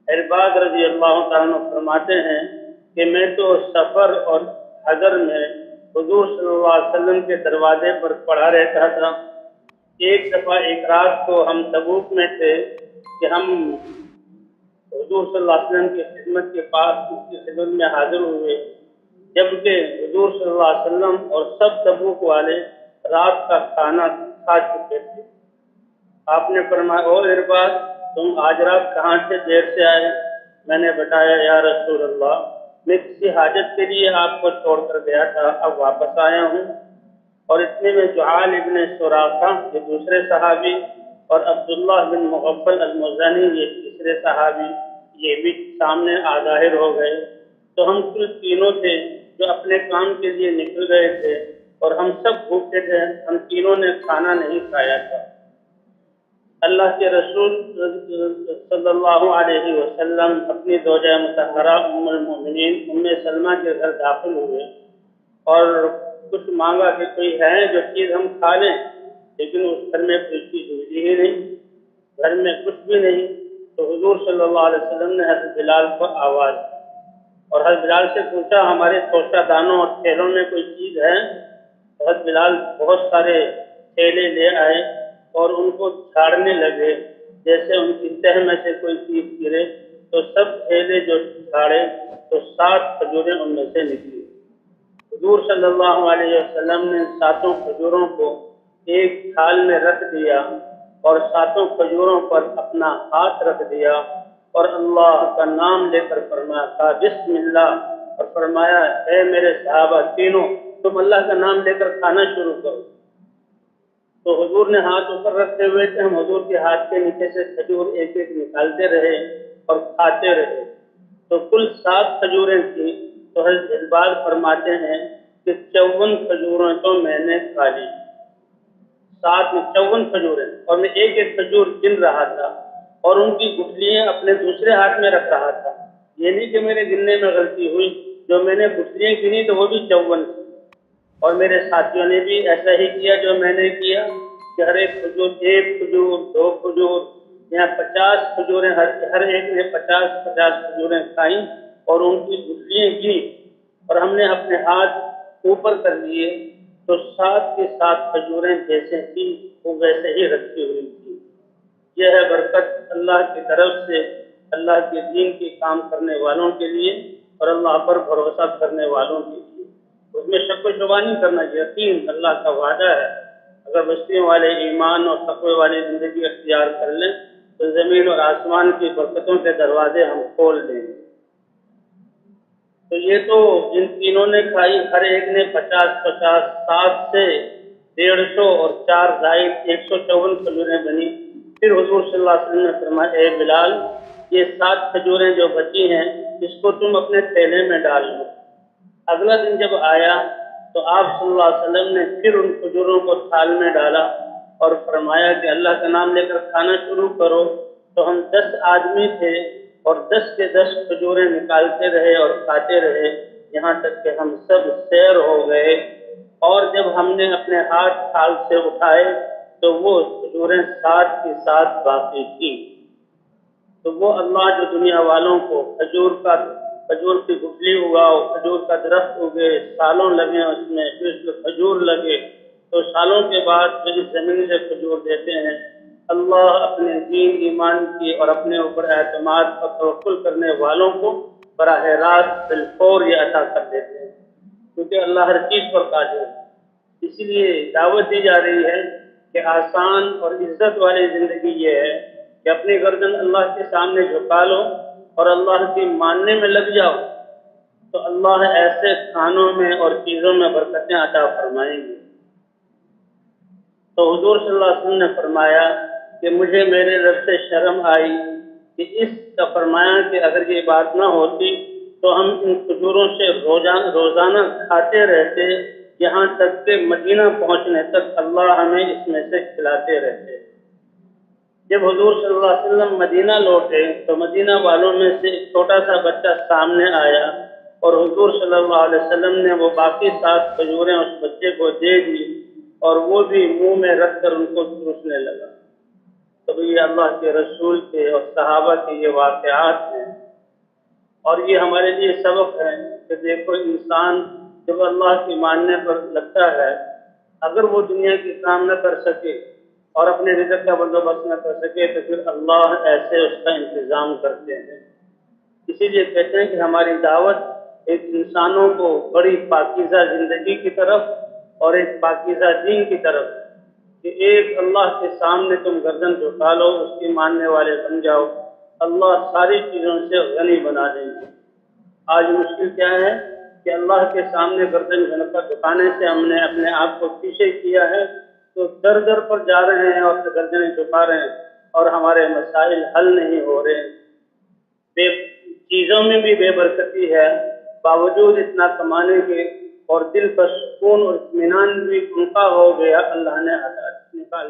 इरबाद रजी अल्लाह ताला अन्हु फरमाते हैं कि मैं तो सफ़र और हज़र में हुजूर सल्लल्लाहु अलैहि वसल्लम के दरवाजे पर पड़ा रहता था। एक दफ़ा एक रात को हम तबूक में थे कि हम हुजूर सल्लल्लाहु अलैहि वसल्लम की खिदमत के पास उसकी खिदमत में हाजिर हुए, जबकि हुजूर सल्लल्लाहु अलैहि वसल्लम और सब तबूक वाले रात का खाना खा चुके थे। आपने फरमाया, ओ इरबाद, तुम आज रात कहाँ से देर से आए? मैंने बताया, या रसूल अल्लाह, मैं किसी हाजत के लिए आपको छोड़कर गया था, अब वापस आया हूँ। और इतने में जुआल इब्न सुराका ये दूसरे सहाबी और अब्दुल्लाह बिन मुगफ्फल अल-मुज़नी ये तीसरे सहाबी ये भी सामने ज़ाहिर हो गए। तो हम कुल तीनों थे जो अपने काम के लिए निकल गए थे और हम सब भूखे थे। हम तीनों ने खाना नहीं खाया था। अल्लाह के रसूल सल्लल्लाहु अलैहि वसल्लम अपनी ज़ौजा मुतहरा उम्मुल मोमिनीन उम्मे सलमा के घर दाखिल हुए और कुछ मांगा कि कोई है जो चीज़ हम खा लें, लेकिन उस घर में कोई चीज़ मिली ही नहीं, घर में कुछ भी नहीं। तो हुजूर सल्लल्लाहु अलैहि वसल्लम ने हज़रत बिलाल को आवाज़ और हज़रत बिलाल से पूछा, हमारे तोशादानों और थैलों में कोई चीज़ है? हज़रत बिलाल बहुत सारे थैले ले आए और उनको झाड़ने लगे, जैसे उनकी तह में से कोई चीज़ गिरे। तो सब थैले जो झाड़े तो 7 खजूरें उनमें से निकली। हुजूर सल्लल्लाहु अलैहि वसल्लम ने 7 खजूरों को एक थाल में रख दिया और 7 खजूरों पर अपना हाथ रख दिया और अल्लाह का नाम लेकर फरमाया था बिस्मिल्लाह, और फरमाया, ऐ मेरे सहाबा तीनों, तुम अल्लाह का नाम लेकर खाना शुरू करो। तो हुजूर ने हाथ ऊपर रखे हुए थे, हम हुजूर के हाथ के नीचे से खजूर एक एक निकालते रहे और खाते रहे। तो कुल 7 खजूरें थी। तो हज़रत इरबाद फरमाते हैं कि 54 खजूरें तो मैंने खा ली, 7 में 54 खजूरें, और मैं एक एक खजूर गिन रहा था और उनकी गुठलियां अपने दूसरे हाथ में रख रहा था। ये नहीं कि मेरे गिनने में गलती हुई, जो मैंने गुठलियां गिनी तो वो भी 54 थी। और मेरे साथियों ने भी ऐसा ही किया जो मैंने किया कि हर एक खजूर, 1 खजूर, 2 खजूर, यहाँ 50 खजूरें, हर एक ने 50-50 खजूरें खाई और उनकी गुठलियां गिनी और हमने अपने हाथ ऊपर कर लिए। तो 7 की 7 खजूरें जैसे थी वो वैसे ही रखी हुई थी। यह है बरकत अल्लाह की तरफ से अल्लाह के दीन के काम करने वालों के लिए और अल्लाह पर भरोसा करने वालों के लिए। उसमें शक व शुबा नहीं करना, यकीन अल्लाह का वादा है। अगर बस्तियों वाले ईमान और तक़वे वाली ज़िंदगी अख्तियार कर लें तो ज़मीन और आसमान की बरकतों के दरवाजे हम खोल देंगे। तो ये तो इन तीनों ने खाई, हर एक ने 50-50, 7 से 150 और 4 ज़ायद 154 खजूरें बनी। फिर हुजूर सल्लल्लाहु अलैहि वसल्लम ने फरमाया, ए बिलाल, ये 7 खजूरें जो बची हैं इसको तुम अपने थैले में डाल लो। अगला दिन जब आया तो आप सल्लल्लाहु अलैहि वसल्लम ने फिर उन खजूरों को थाल में डाला और फरमाया कि अल्लाह का नाम लेकर खाना शुरू करो। तो हम 10 आदमी थे और 10 के 10 खजूरें निकालते रहे और खाते रहे, यहाँ तक कि हम सब सैर हो गए। और जब हमने अपने हाथ थाल से उठाए तो वो खजूरें 7 की 7 बाकी थी। तो वो अल्लाह जो दुनिया वालों को खजूर की गुठली उगाओ, खजूर का दरख्त उगे, सालों लगे उसमें, फिर उसमें खजूर लगे, तो सालों के बाद जो इस ज़मीन से खजूर देते हैं, अल्लाह अपने दीन ईमान की और अपने ऊपर एतमाद और तवक्कुल करने वालों को बराह रास्त बिलफौर ये अता कर देते हैं, क्योंकि अल्लाह हर चीज़ पर कादिर है। इसीलिए दावत दी जा रही है कि आसान और इज्जत वाली ज़िंदगी ये है कि अपनी गर्दन अल्लाह के सामने झुका लो और अल्लाह की मानने में लग जाओ, तो अल्लाह ऐसे खानों में और चीज़ों में बरकतें अता फरमाएंगे। तो हुजूर सल्लल्लाहु अलैहि वसल्लम ने फरमाया कि मुझे मेरे रब से शर्म आई कि इसका फरमाया कि अगर ये बात ना होती तो हम इन खजूरों से रोज़ाना खाते रहते, यहाँ तक कि मदीना पहुँचने तक अल्लाह हमें इसमें से खिलाते रहते। जब हुजूर सल्लल्लाहु अलैहि वसल्लम मदीना लौटे तो मदीना वालों में से एक छोटा सा बच्चा सामने आया और हुजूर सल्लल्लाहु अलैहि वसल्लम ने वो बाकी 7 खजूरें उस बच्चे को दे दी और वो भी मुंह में रखकर उनको चूसने लगा। तो ये अल्लाह के रसूल के और सहाबा के ये वाक़यात हैं اور یہ ہمارے لیے سبق ہے کہ دیکھو انسان جب اللہ کے ماننے پر لگتا ہے، اگر وہ دنیا کی کام نہ کر سکے اور اپنے رزق کا بندوبست نہ کر سکے تو پھر اللہ ایسے اس کا انتظام کرتے ہیں۔ اسی لیے کہتے ہیں کہ ہماری دعوت ایک انسانوں کو بڑی پاکیزہ زندگی کی طرف اور ایک پاکیزہ دین کی طرف، کہ ایک اللہ کے سامنے تم گردن جھکا لو، اس کے ماننے والے بن جاؤ، اللہ ساری چیزوں سے غنی بنا دیں گے۔ آج مشکل کیا ہے کہ اللہ کے سامنے گردن جھکانے سے ہم نے اپنے آپ کو پیچھے کیا ہے، تو در در پر جا رہے ہیں اور گردنیں جھکا رہے ہیں اور ہمارے مسائل حل نہیں ہو رہے، چیزوں میں بھی بے برکتی ہے، باوجود اتنا کمانے کے اور دل کا سکون اور اطمینان بھی ان کا ہو گیا، اللہ نے نکال